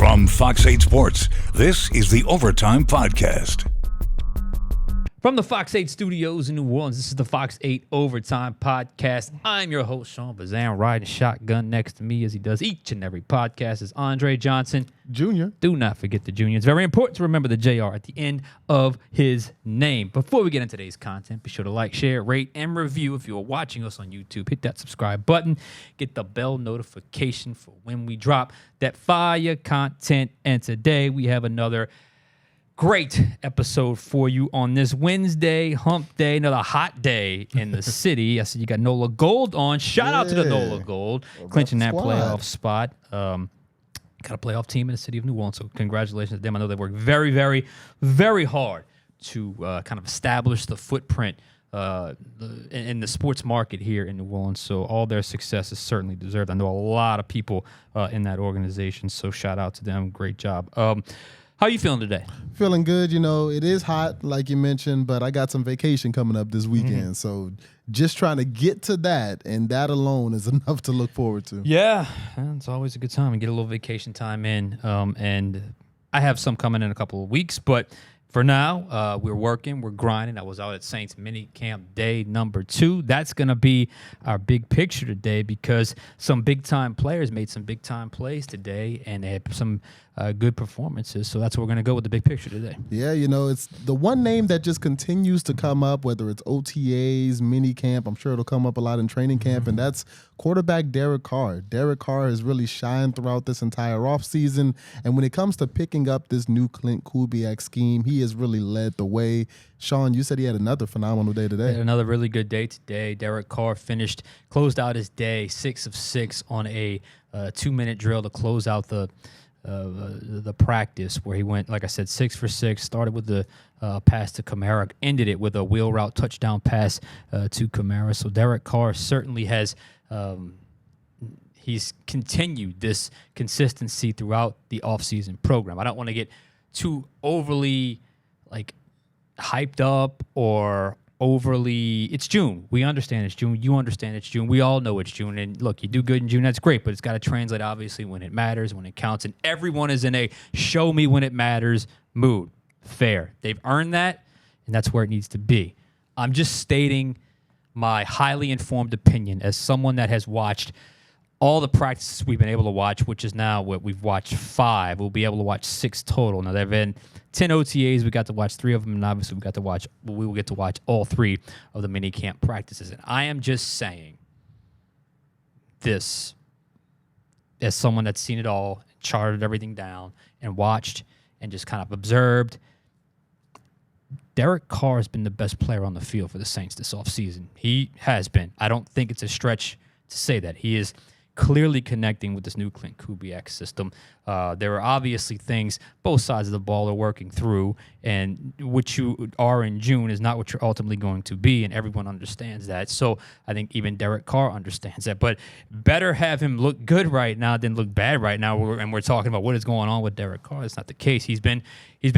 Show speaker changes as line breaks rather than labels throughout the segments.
From Fox 8 Sports, this is the Overtime Podcast.
From the Fox 8 studios in New Orleans, this is the Fox 8 Overtime Podcast. I'm your host, Sean Fazende, riding shotgun next to me as he does each and every podcast is Andre Johnson
Jr.
Do not forget the Junior. It's very important to remember the JR at the end of his name. Before we get into today's content, be sure to like, share, rate, and review. If you are watching us on YouTube, hit that subscribe button. Get the bell notification for when we drop that fire content. And today we have another great episode for you on this Wednesday, hump day, another hot day in the city. I said you got Nola Gold on. Shout out to the Nola Gold, clinching that playoff spot. Got a playoff team in the city of New Orleans, so congratulations to them. I know they worked very, very, very hard to kind of establish the footprint in the sports market here in New Orleans, so all their success is certainly deserved. I know a lot of people in that organization, so shout out to them. Great job. How are you feeling today?
Feeling good. You know, it is hot, like you mentioned, but I got some vacation coming up this weekend. So just trying to get to that, and that alone is enough to look forward to.
Yeah, it's always a good time. And get a little vacation time in. And I have some coming in a couple of weeks, but for now, we're working, we're grinding. I was out at Saints minicamp day number 2. That's going to be our big picture today because some big-time players made some big-time plays today, and they had some good performances. So that's where we're going to go with the big picture today.
Yeah, you know, it's the one name that just continues to come up, whether it's OTAs, minicamp. I'm sure it'll come up a lot in training camp, and that's quarterback Derek Carr. Derek Carr has really shined throughout this entire offseason, and when it comes to picking up this new Clint Kubiak scheme, he has really led the way. Sean, you said he had another phenomenal day today.
He had another really good day today. Derek Carr closed out his day 6 of 6 on a 2-minute drill to close out the practice, where he went, like I said, 6 for 6, started with the pass to Kamara, ended it with a wheel route touchdown pass to Kamara. So Derek Carr certainly has he's continued this consistency throughout the offseason program. I don't want to get too overly hyped up or overly. It's June. We understand it's June. You understand it's June. We all know it's June. And look, you do good in June, that's great, but it's got to translate obviously when it matters, when it counts, and everyone is in a show me when it matters mood. Fair. They've earned that, and that's where it needs to be. I'm just stating my highly informed opinion as someone that has watched all the practices we've been able to watch, which is now what we've watched 5. We'll be able to watch 6 total. Now, there have been 10 OTAs. We got to watch 3 of them, and obviously we will get to watch all 3 of the minicamp practices. And I am just saying this as someone that's seen it all, charted everything down, and watched and just kind of observed. Derek Carr has been the best player on the field for the Saints this offseason. He has been. I don't think it's a stretch to say that. He is clearly connecting with this new Clint Kubiak system. There are obviously things both sides of the ball are working through, and what you are in June is not what you're ultimately going to be, and everyone understands that. So I think even Derek Carr understands that. But better have him look good right now than look bad right now, and we're talking about what is going on with Derek Carr. It's not the case. He's been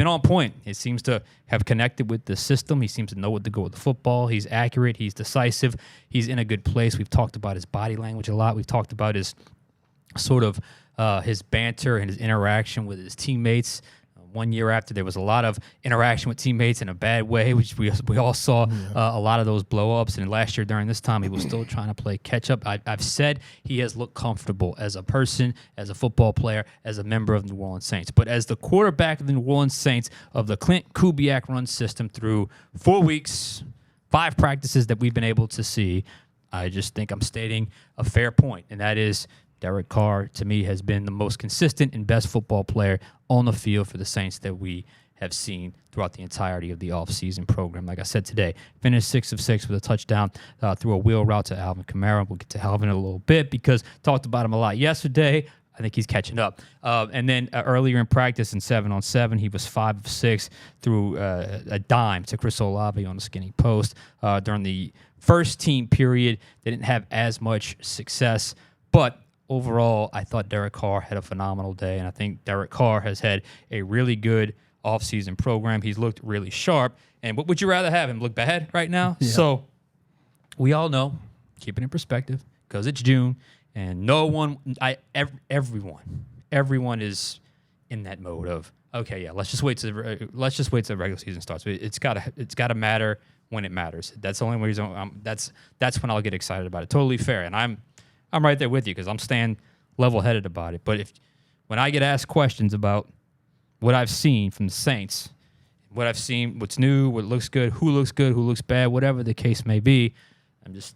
on point. He seems to have connected with the system. He seems to know what to go with the football. He's accurate. He's decisive. He's in a good place. We've talked about his body language a lot. We've talked about his sort of his banter and his interaction with his teammates. 1 year after, there was a lot of interaction with teammates in a bad way, which we all saw a lot of those blow-ups. And last year during this time, he was still trying to play catch-up. I've said he has looked comfortable as a person, as a football player, as a member of the New Orleans Saints. But as the quarterback of the New Orleans Saints of the Clint Kubiak run system through 4 weeks, 5 practices that we've been able to see, I just think I'm stating a fair point, and that is Derek Carr, to me, has been the most consistent and best football player on the field for the Saints that we have seen throughout the entirety of the offseason program. Like I said today, finished 6 of 6 with a touchdown through a wheel route to Alvin Kamara. We'll get to Alvin in a little bit because talked about him a lot yesterday. I think he's catching up. And then earlier in practice in 7-on-7, he was 5 of 6 through a dime to Chris Olave on the skinny post. During the first team period, they didn't have as much success, but overall, I thought Derek Carr had a phenomenal day, and I think Derek Carr has had a really good offseason program. He's looked really sharp, and what would you rather have him look bad right now? Yeah. So we all know, keep it in perspective, because it's June, and everyone is in that mode of, okay, yeah, let's just wait till the regular season starts. It's gotta matter when it matters. That's the only reason. That's when I'll get excited about it. Totally fair, and I'm right there with you because I'm staying level-headed about it. But when I get asked questions about what I've seen from the Saints, what I've seen, what's new, what looks good, who looks bad, whatever the case may be, I'm just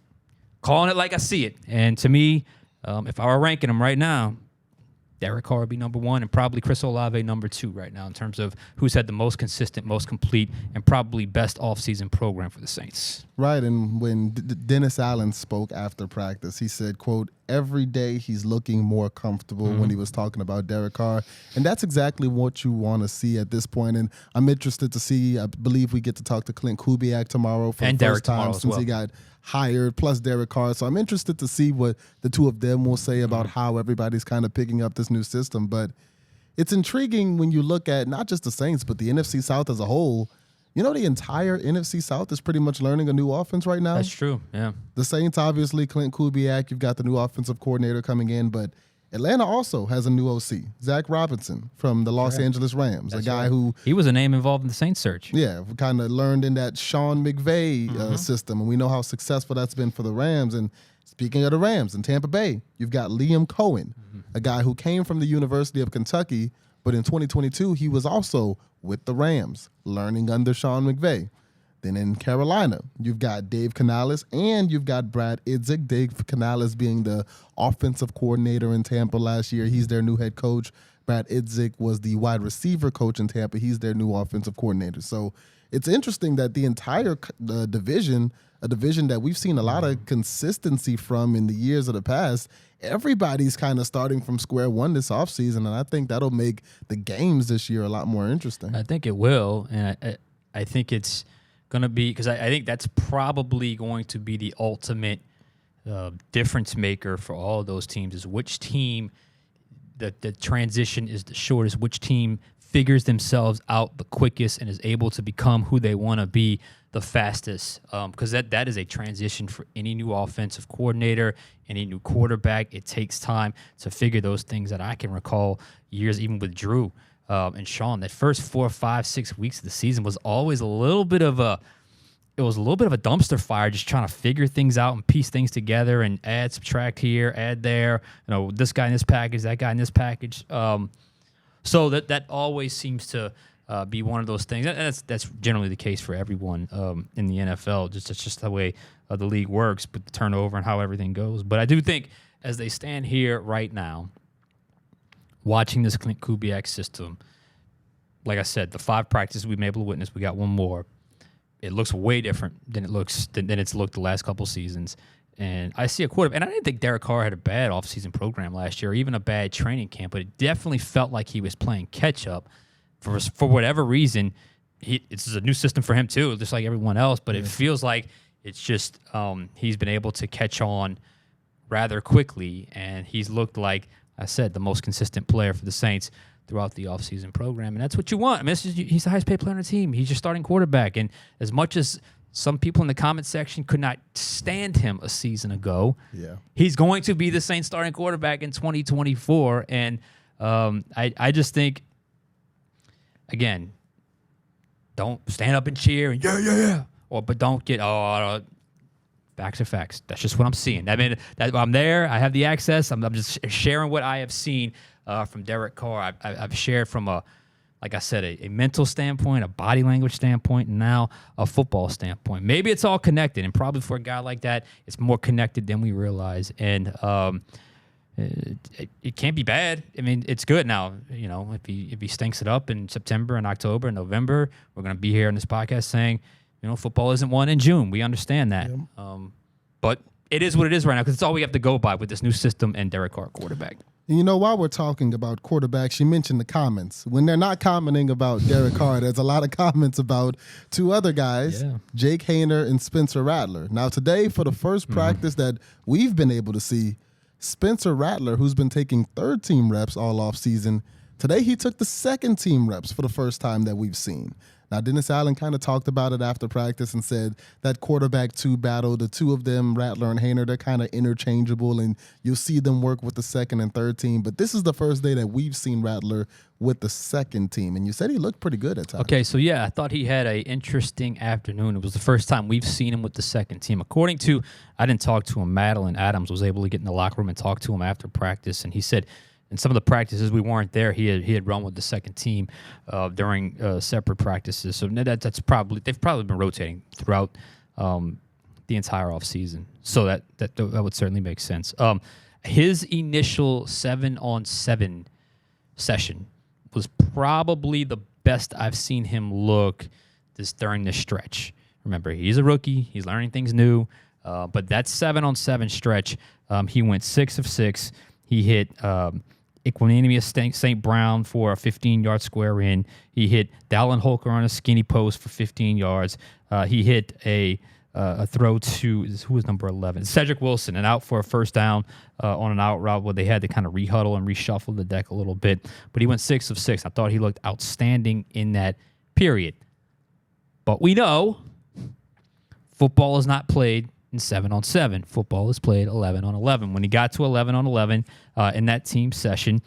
calling it like I see it. And to me, if I were ranking them right now, Derek Carr would be number 1 and probably Chris Olave number 2 right now in terms of who's had the most consistent, most complete, and probably best offseason program for the Saints.
Right, and when Dennis Allen spoke after practice, he said, quote, every day he's looking more comfortable when he was talking about Derek Carr. And that's exactly what you want to see at this point. And I'm interested to see, I believe we get to talk to Clint Kubiak tomorrow for the first time since he got hired, plus Derek Carr. So I'm interested to see what the two of them will say about how everybody's kind of picking up this new system. But it's intriguing when you look at not just the Saints, but the NFC South as a whole. You know, the entire NFC South is pretty much learning a new offense right now.
That's true, yeah.
The Saints, obviously, Clint Kubiak, you've got the new offensive coordinator coming in, but Atlanta also has a new OC, Zach Robinson from the Los Angeles Rams, a guy who...
He was a name involved in the Saints search.
Yeah, kind of learned in that Sean McVay system, and we know how successful that's been for the Rams. And speaking of the Rams, in Tampa Bay, you've got Liam Cohen, a guy who came from the University of Kentucky, but in 2022, he was also with the Rams, learning under Sean McVay. Then in Carolina, you've got Dave Canales and you've got Brad Idzik. Dave Canales being the offensive coordinator in Tampa last year. He's their new head coach. Brad Idzik was the wide receiver coach in Tampa. He's their new offensive coordinator. So it's interesting that the entire division, a division that we've seen a lot of consistency from in the years of the past, everybody's kind of starting from square one this offseason, and I think that'll make the games this year a lot more interesting.
I think it will, and I think it's going to be, because I think that's probably going to be the ultimate difference maker for all of those teams, is which team the transition is the shortest, which team figures themselves out the quickest and is able to become who they want to be the fastest, because that is a transition for any new offensive coordinator, any new quarterback. It takes time to figure those things that I can recall years, even with Drew and Sean. That first 4, 5, 6 weeks of the season was always a little bit of a dumpster fire, just trying to figure things out and piece things together and add, subtract here, add there. You know, this guy in this package, that guy in this package. So that always seems to be one of those things. That's generally the case for everyone in the NFL. That's just the way the league works, with the turnover and how everything goes. But I do think, as they stand here right now, watching this Clint Kubiak system, like I said, the 5 practices we've been able to witness, we got one more. It looks way different than it's looked the last couple seasons. And I see a quarterback, and I didn't think Derek Carr had a bad offseason program last year, or even a bad training camp, but it definitely felt like he was playing catch-up. For whatever reason, it's a new system for him too, just like everyone else, but it feels like it's just he's been able to catch on rather quickly, and he's looked like, I said, the most consistent player for the Saints throughout the offseason program, and that's what you want. I mean, he's the highest paid player on the team. He's your starting quarterback, and as much as some people in the comment section could not stand him a season ago, he's going to be the Saints starting quarterback in 2024, and I just think, again, don't stand up and cheer and yeah, but don't get facts are facts. That's just what I'm seeing. I mean, I'm there. I have the access. I'm just sharing what I have seen from Derek Carr. I've shared from like I said, a mental standpoint, a body language standpoint, and now a football standpoint. Maybe it's all connected, and probably for a guy like that, it's more connected than we realize. And it can't be bad. I mean, it's good now. You know, if he stinks it up in September and October and November, we're going to be here on this podcast saying, you know, football isn't won in June. We understand that. Yep. But it is what it is right now, because it's all we have to go by with this new system and Derek Carr quarterback.
And you know, while we're talking about quarterbacks, you mentioned the comments. When they're not commenting about Derek Carr, there's a lot of comments about 2 other guys, Jake Haener and Spencer Rattler. Now today, for the first practice that we've been able to see, Spencer Rattler, who's been taking 3rd-team reps all offseason, today he took the 2nd-team reps for the first time that we've seen. Now, Dennis Allen kind of talked about it after practice and said that quarterback 2 battle, the two of them, Rattler and Haener, they're kind of interchangeable, and you'll see them work with the second and third team. But this is the first day that we've seen Rattler with the second team, and you said he looked pretty good at times.
Okay, so yeah, I thought he had an interesting afternoon. It was the first time we've seen him with the second team. According to, I didn't talk to him, Madeline Adams was able to get in the locker room and talk to him after practice, and he said in some of the practices we weren't there, he had run with the second team during separate practices. So that's probably, they've probably been rotating throughout the entire offseason. So that would certainly make sense. His initial 7-on-7 session was probably the best I've seen him look during this stretch. Remember, he's a rookie. He's learning things new. But that 7-on-7 stretch, he went 6 of 6. He hit Equanimous St. Brown for a 15-yard square in. He hit Dallin Holker on a skinny post for 15 yards. He hit a throw to, who was number 11? Cedric Wilson, and out for a first down on an out route where they had to kind of rehuddle and reshuffle the deck a little bit. But he went 6 of 6. I thought he looked outstanding in that period. But we know football is not played in 7-on-7. Football is played 11-on-11. When he got to 11-on-11 in that team session,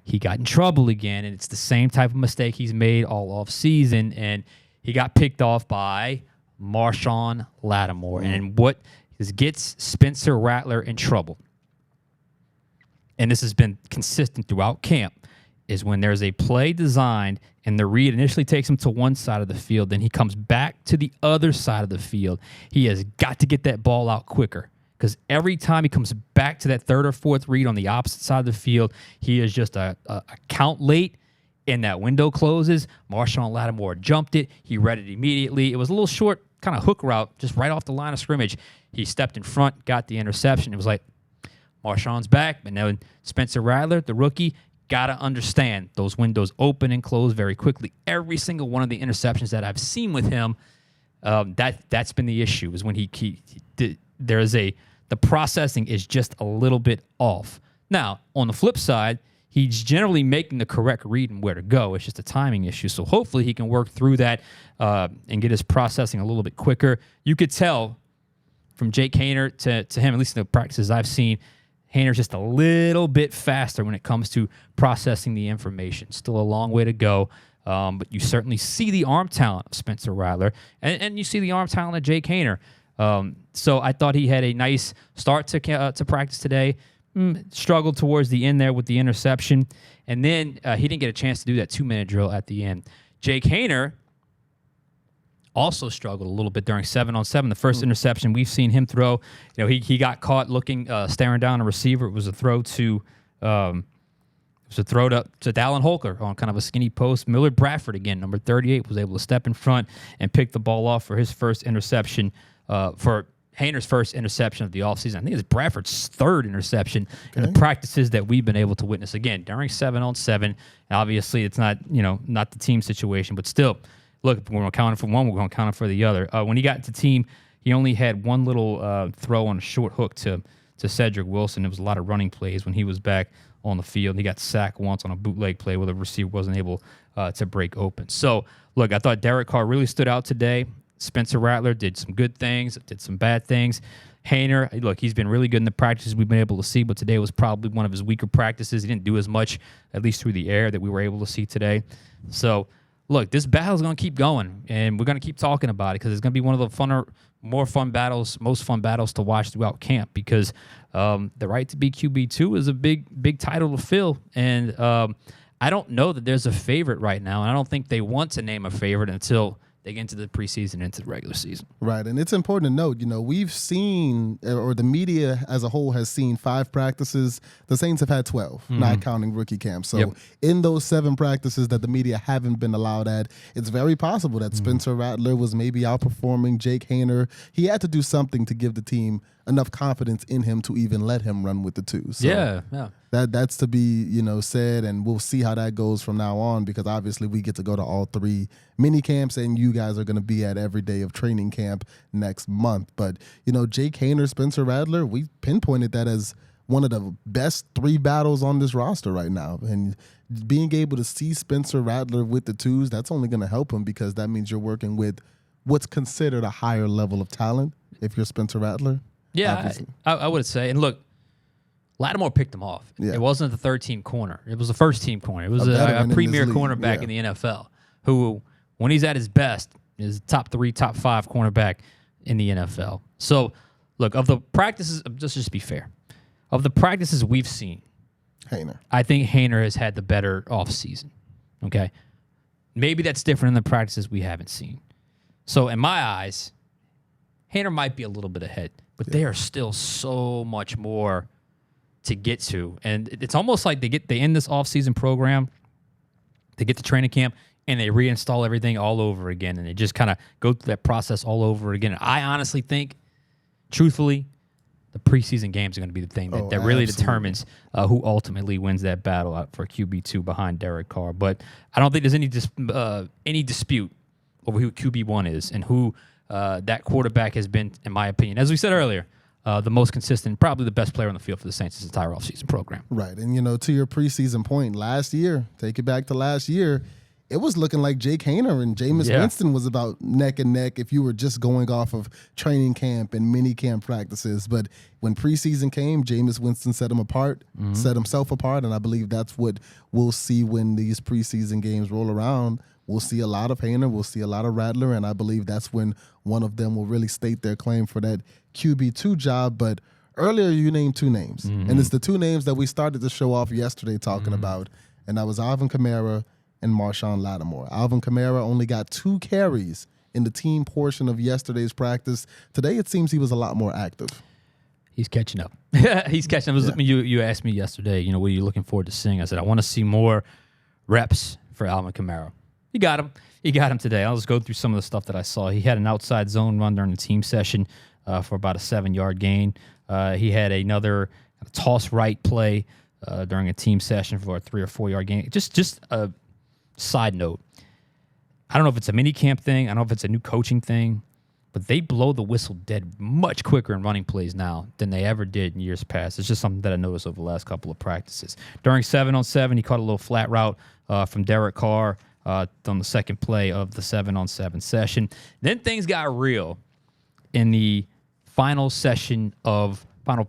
he got in trouble again, and it's the same type of mistake he's made all off season, and he got picked off by Marshon Lattimore. And what gets Spencer Rattler in trouble, and this has been consistent throughout camp, is when there's a play designed and the read initially takes him to one side of the field, then he comes back to the other side of the field. He has got to get that ball out quicker, because every time he comes back to that third or fourth read on the opposite side of the field, he is just a count late, and that window closes. Marshon Lattimore jumped it. He read it immediately. It was a little short kind of hook route just right off the line of scrimmage. He stepped in front, got the interception. It was like, Marshon's back. But now Spencer Rattler, the rookie, got to understand those windows open and close very quickly. Every single one of the interceptions that I've seen with him, that's been the issue, is when the processing is just a little bit off. Now, on the flip side, he's generally making the correct read and where to go. It's just a timing issue. So hopefully he can work through that and get his processing a little bit quicker. You could tell from Jake Haener to him, at least in the practices I've seen, Haener's just a little bit faster when it comes to processing the information. Still a long way to go, but you certainly see the arm talent of Spencer Rattler, and you see the arm talent of Jake Haener. So I thought he had a nice start to practice today. Struggled towards the end there with the interception, and then he didn't get a chance to do that 2-minute drill at the end. Jake Haener also struggled a little bit during 7-on-7. The first interception we've seen him throw, he got caught staring down a receiver. It was a throw to Dallin Holker on kind of a skinny post. Millard Bradford, again, number 38, was able to step in front and pick the ball off for his first interception, for Haener's first interception of the offseason. I think it's Bradford's third interception in the practices that we've been able to witness. Again, during 7-on-7, obviously it's not the team situation, but still, look, we're going to count it for one, we're going to count it for the other. When he got to team, he only had one little throw on a short hook to Cedric Wilson. There was a lot of running plays when he was back on the field. He got sacked once on a bootleg play where the receiver wasn't able to break open. So, look, I thought Derek Carr really stood out today. Spencer Rattler did some good things, did some bad things. Haener, look, he's been really good in the practices we've been able to see, but today was probably one of his weaker practices. He didn't do as much, at least through the air, that we were able to see today. So, look, this battle is going to keep going, and we're going to keep talking about it because it's going to be one of the most fun battles to watch throughout camp, because the right to be QB2 is a big title to fill, and I don't know that there's a favorite right now, and I don't think they want to name a favorite until they get into the preseason, into the regular season. Right,
and it's important to note, we've seen, or the media as a whole has seen 5 practices. The Saints have had 12, not counting rookie camp. So in those 7 practices that the media haven't been allowed at, it's very possible that Spencer Rattler was maybe outperforming Jake Haener. He had to do something to give the team enough confidence in him to even let him run with the 2. So that's to be, said, and we'll see how that goes from now on, because obviously we get to go to all 3 mini camps, and you guys are going to be at every day of training camp next month. But, Jake Haener, Spencer Rattler, we pinpointed that as one of the best 3 battles on this roster right now. And being able to see Spencer Rattler with the twos, that's only going to help him because that means you're working with what's considered a higher level of talent if you're Spencer Rattler.
Yeah, I would say. And look, Lattimore picked him off.
Yeah.
It wasn't the third-team corner. It was the first-team corner. It was a premier cornerback in the NFL who, when he's at his best, is top 3, top 5 cornerback in the NFL. So, look, of the practices, let's just be fair. Of the practices we've seen,
Haener.
I think Haener has had the better offseason. Okay? Maybe that's different in the practices we haven't seen. So, in my eyes, Haener might be a little bit ahead, but they are still so much more to get to. And it's almost like they end this offseason program, they get to training camp, and they reinstall everything all over again, and they just kind of go through that process all over again. And I honestly think, truthfully, the preseason games are going to be the thing that really determines who ultimately wins that battle out for QB2 behind Derek Carr. But I don't think there's any dispute over who QB1 is and who that quarterback has been, in my opinion. As we said earlier, the most consistent, probably the best player on the field for the Saints' entire offseason program.
Right. And, to your preseason point, last year, take it back to last year, it was looking like Jake Haener and Jameis Winston was about neck and neck if you were just going off of training camp and mini camp practices. But when preseason came, Jameis Winston set himself apart, and I believe that's what we'll see when these preseason games roll around. We'll see a lot of Haener, we'll see a lot of Rattler, and I believe that's when one of them will really state their claim for that QB2 job. But earlier you named 2 names, and it's the 2 names that we started to show off yesterday talking about, and that was Alvin Kamara and Marshon Lattimore. Alvin Kamara only got 2 carries in the team portion of yesterday's practice. Today it seems he was a lot more active.
He's catching up. He's catching up. You asked me yesterday, what are you looking forward to seeing? I said, I want to see more reps for Alvin Kamara. You got him. You got him today. I'll just go through some of the stuff that I saw. He had an outside zone run during the team session for about a 7-yard gain. He had another toss right play during a team session for a 3 or 4-yard gain. Just a side note. I don't know if it's a mini camp thing. I don't know if it's a new coaching thing, but they blow the whistle dead much quicker in running plays now than they ever did in years past. It's just something that I noticed over the last couple of practices. During 7-on-7, he caught a little flat route from Derek Carr on the second play of the 7-on-7 session. Then things got real in the final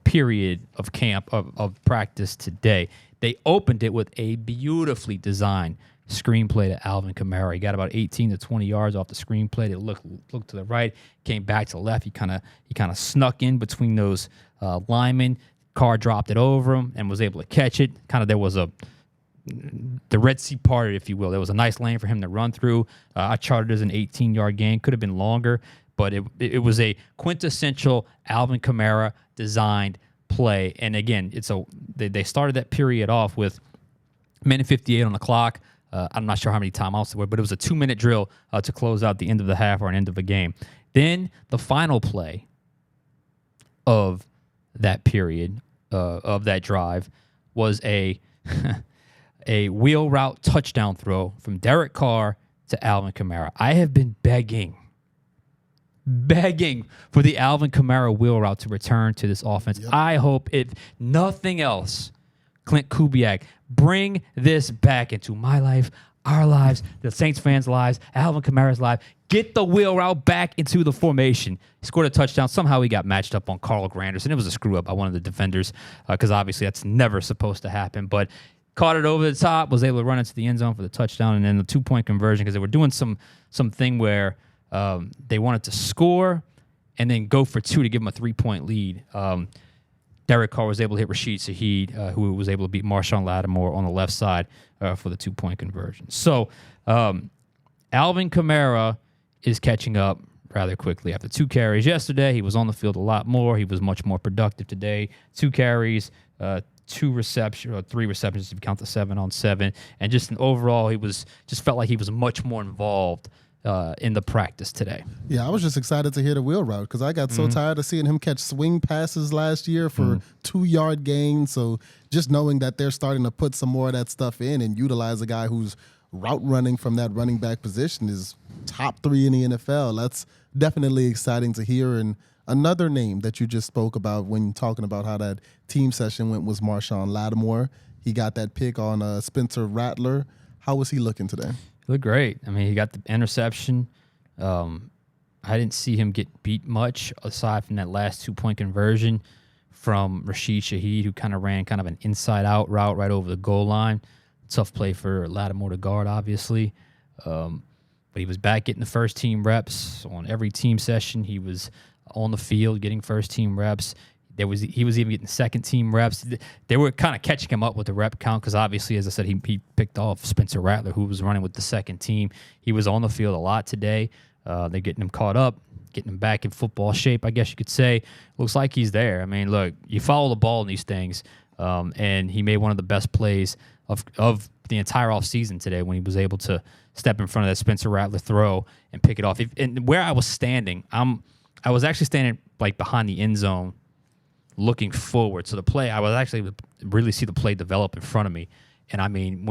period of camp, of practice today. They opened it with a beautifully designed screenplay to Alvin Kamara. He got about 18 to 20 yards off the screenplay. They looked to the right, came back to the left. He kind of snuck in between those linemen. Carr dropped it over him and was able to catch it. There was the Red Sea parted, if you will. There was a nice lane for him to run through. I charted it as an 18-yard gain. Could have been longer, but it was a quintessential Alvin Kamara designed play. And again, they started that period off with minute 58 on the clock. I'm not sure how many timeouts there were, but it was a 2-minute drill to close out the end of the half or an end of a game. Then the final play of that period, of that drive, was a wheel route touchdown throw from Derek Carr to Alvin Kamara. I have been begging for the Alvin Kamara wheel route to return to this offense. Yep. I hope, if nothing else, Clint Kubiak, bring this back into my life, our lives, the Saints fans' lives, Alvin Kamara's life. Get the wheel route back into the formation. He scored a touchdown. Somehow he got matched up on Carl Granderson. It was a screw up by one of the defenders because obviously that's never supposed to happen. But caught it over the top, was able to run into the end zone for the touchdown, and then the 2-point conversion because they were doing something where they wanted to score and then go for 2 to give them a 3-point lead. Derek Carr was able to hit Rashid Shaheed, who was able to beat Marshon Lattimore on the left side for the 2-point conversion. So Alvin Kamara is catching up rather quickly. After 2 carries yesterday, he was on the field a lot more. He was much more productive today. 2 carries, 3 receptions if you count the 7-on-7. And just overall, just felt like he was much more involved in the practice today.
Yeah, I was just excited to hear the wheel route because I got so tired of seeing him catch swing passes last year for 2-yard gains. So just knowing that they're starting to put some more of that stuff in and utilize a guy who's route running from that running back position is top 3 in the NFL. That's definitely exciting to hear. And Another name that you just spoke about when talking about how that team session went was Marshon Lattimore. He got that pick on Spencer Rattler. How was he looking today?
He looked great. I mean, he got the interception. I didn't see him get beat much aside from that last 2-point conversion from Rashid Shaheed, who kind of ran kind of an inside-out route right over the goal line. Tough play for Lattimore to guard, obviously. But he was back getting the first-team reps on every team session. He was on the field getting first-team reps. He was even getting second-team reps. They were kind of catching him up with the rep count because, obviously, as I said, he picked off Spencer Rattler, who was running with the second team. He was on the field a lot today. They're getting him caught up, getting him back in football shape, I guess you could say. Looks like he's there. I mean, look, you follow the ball in these things, and he made one of the best plays of the entire offseason today when he was able to step in front of that Spencer Rattler throw and pick it off. And where I was standing, I was actually standing like behind the end zone looking forward. So the play, I was actually really see the play develop in front of me. And I mean,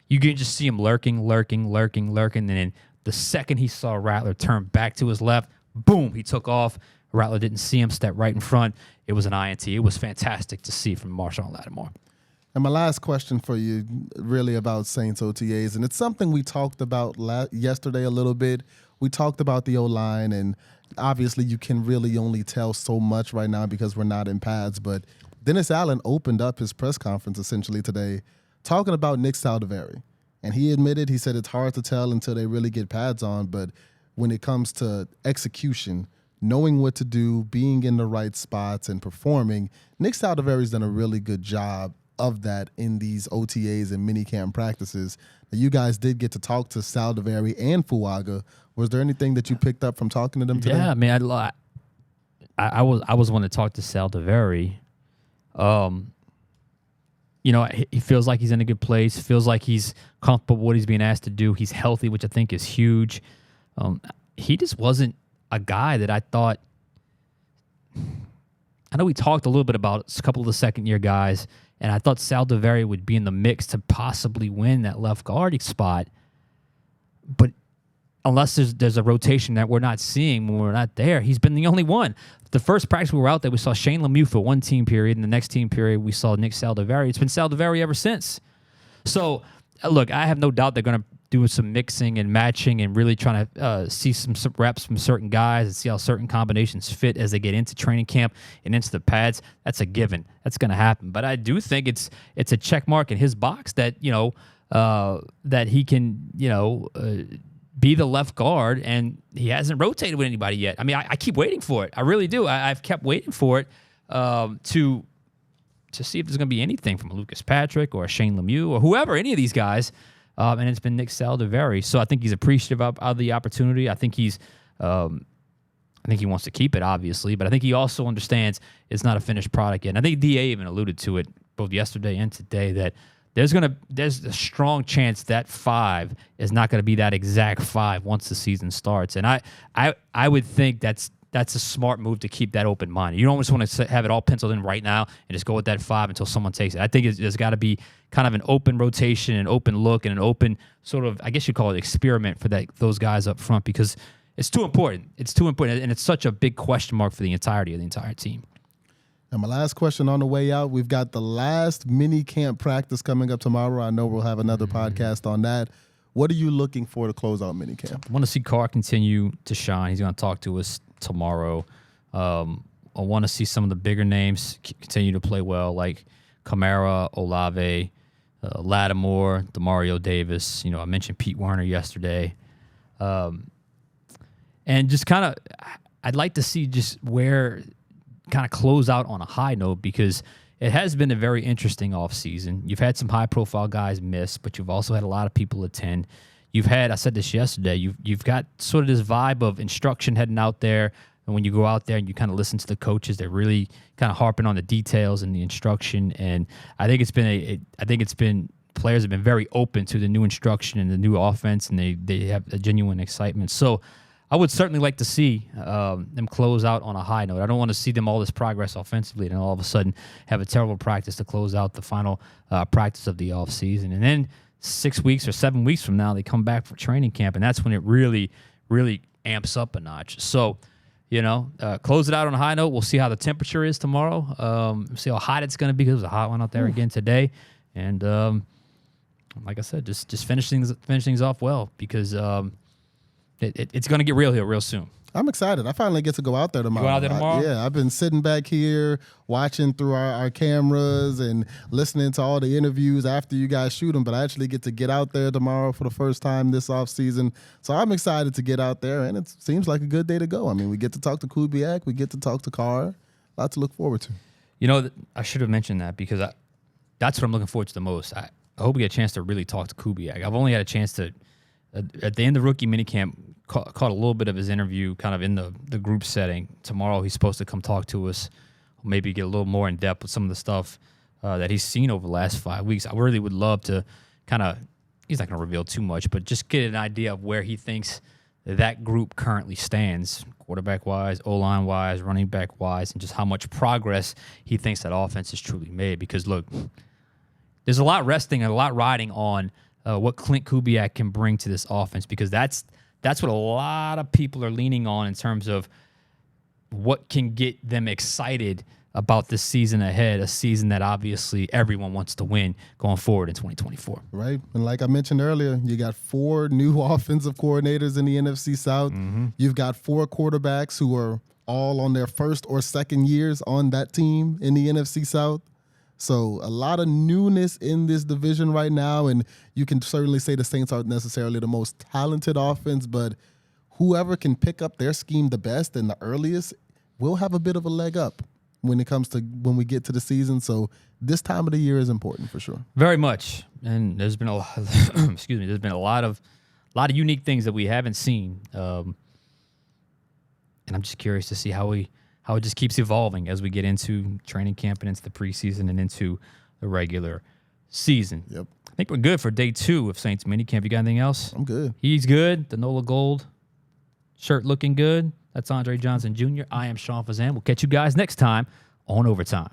you can just see him lurking. And then the second he saw Rattler turn back to his left, boom, he took off. Rattler didn't see him, step right in front. It was an INT. It was fantastic to see from Marshon Lattimore.
And my last question for you, really about Saints OTAs, and it's something we talked about yesterday a little bit. We talked about the O-line, and obviously you can really only tell so much right now because we're not in pads, but Dennis Allen opened up his press conference essentially today talking about Nick Saldiveri. And he admitted, he said it's hard to tell until they really get pads on, but when it comes to execution, knowing what to do, being in the right spots, and performing, Nick Saldiveri's done a really good job of that in these OTAs and minicamp practices. You guys did get to talk to Saldiveri and Fuaga. Was there anything that you picked up from talking to them today?
Yeah, I mean, I was one to talk to Saldiveri. You know, he feels like he's in a good place. Feels like he's comfortable with what he's being asked to do. He's healthy, which I think is huge. He just wasn't a guy that I thought. I know we talked a little bit about a couple of the second-year guys, and I thought Saldiveri would be in the mix to possibly win that left guard spot. But unless there's a rotation that we're not seeing when we're not there, he's been the only one. The first practice we were out there, we saw Shane Lemieux for one team period, and the next team period we saw Nick Saldiveri. It's been Saldiveri ever since. So, look, I have no doubt they're going to do some mixing and matching and really trying to see some reps from certain guys and see how certain combinations fit as they get into training camp and into the pads. That's a given. That's going to happen. But I do think it's a check mark in his box that, that he can, be the left guard, and he hasn't rotated with anybody yet. I mean, I keep waiting for it. I really do. I've kept waiting for it to see if there's going to be anything from Lucas Patrick or Shane Lemieux or whoever, any of these guys. And it's been Nick Saldiveri. So I think he's appreciative of the opportunity. I think he wants to keep it, obviously, but I think he also understands it's not a finished product yet. And I think DA even alluded to it both yesterday and today that there's a strong chance that 5 is not going to be that exact 5 once the season starts. And I would think that's a smart move to keep that open minded. You don't just want to have it all penciled in right now and just go with that 5 until someone takes it. I think there's got to be kind of an open rotation, an open look, and an open sort of, I guess you call it experiment for those guys up front because it's too important. It's too important, and it's such a big question mark for the entirety of the entire team.
And my last question on the way out, we've got the last mini camp practice coming up tomorrow. I know we'll have another podcast on that. What are you looking for to close out mini camp?
I want to see Carr continue to shine. He's going to talk to us tomorrow. I want to see some of the bigger names continue to play well, like Kamara, Olave, Lattimore, Demario Davis. I mentioned Pete Werner yesterday. And just kind of, I'd like to see just where kind of close out on a high note because it has been a very interesting offseason. You've had some high-profile guys miss, but you've also had a lot of people attend. You've had, I said this yesterday, you've got sort of this vibe of instruction heading out there, and when you go out there and you kind of listen to the coaches, they're really kind of harping on the details and the instruction. And I think it's been players have been very open to the new instruction and the new offense, and they have a genuine excitement. So I would certainly like to see them close out on a high note. I don't want to see them all this progress offensively and all of a sudden have a terrible practice to close out the final practice of the offseason. And then 6 weeks or 7 weeks from now, they come back for training camp, and that's when it really, really amps up a notch. So, Close it out on a high note. We'll see how the temperature is tomorrow. See how hot it's going to be, because it was a hot one out there again today. And like I said, just finish things off well, because it's going to get real here real soon.
I'm excited. I finally get to go out there tomorrow.
You go out there tomorrow?
Yeah, I've been sitting back here watching through our cameras and listening to all the interviews after you guys shoot them, but I actually get out there tomorrow for the first time this offseason. So I'm excited to get out there, and it seems like a good day to go. I mean, we get to talk to Kubiak, we get to talk to Carr. A lot to look forward to.
I should have mentioned that, because that's what I'm looking forward to the most. I hope we get a chance to really talk to Kubiak. I've only had a chance to, at the end of rookie minicamp, caught a little bit of his interview kind of in the group setting. Tomorrow he's supposed to come talk to us, maybe get a little more in depth with some of the stuff that he's seen over the last 5 weeks. I really would love to he's not going to reveal too much, but just get an idea of where he thinks that group currently stands, quarterback-wise, O-line-wise, running back-wise, and just how much progress he thinks that offense has truly made. Because, look, there's a lot resting and a lot riding on what Clint Kubiak can bring to this offense, because that's what a lot of people are leaning on in terms of what can get them excited about this season ahead, a season that obviously everyone wants to win going forward in 2024.
Right. And like I mentioned earlier, you got 4 new offensive coordinators in the NFC South. Mm-hmm. You've got 4 quarterbacks who are all on their first or second years on that team in the NFC South. So a lot of newness in this division right now, and you can certainly say the Saints aren't necessarily the most talented offense, but whoever can pick up their scheme the best and the earliest will have a bit of a leg up when we get to the season. So this time of the year is important for sure.
Very much. And there's been a lot there's been a lot of unique things that we haven't seen. And I'm just curious to see how it just keeps evolving as we get into training camp and into the preseason and into the regular season.
Yep.
I think we're good for day 2 of Saints minicamp. You got anything else?
I'm good.
He's good. The Nola Gold shirt looking good. That's Andre Johnson Jr. I am Sean Fazende. We'll catch you guys next time on Overtime.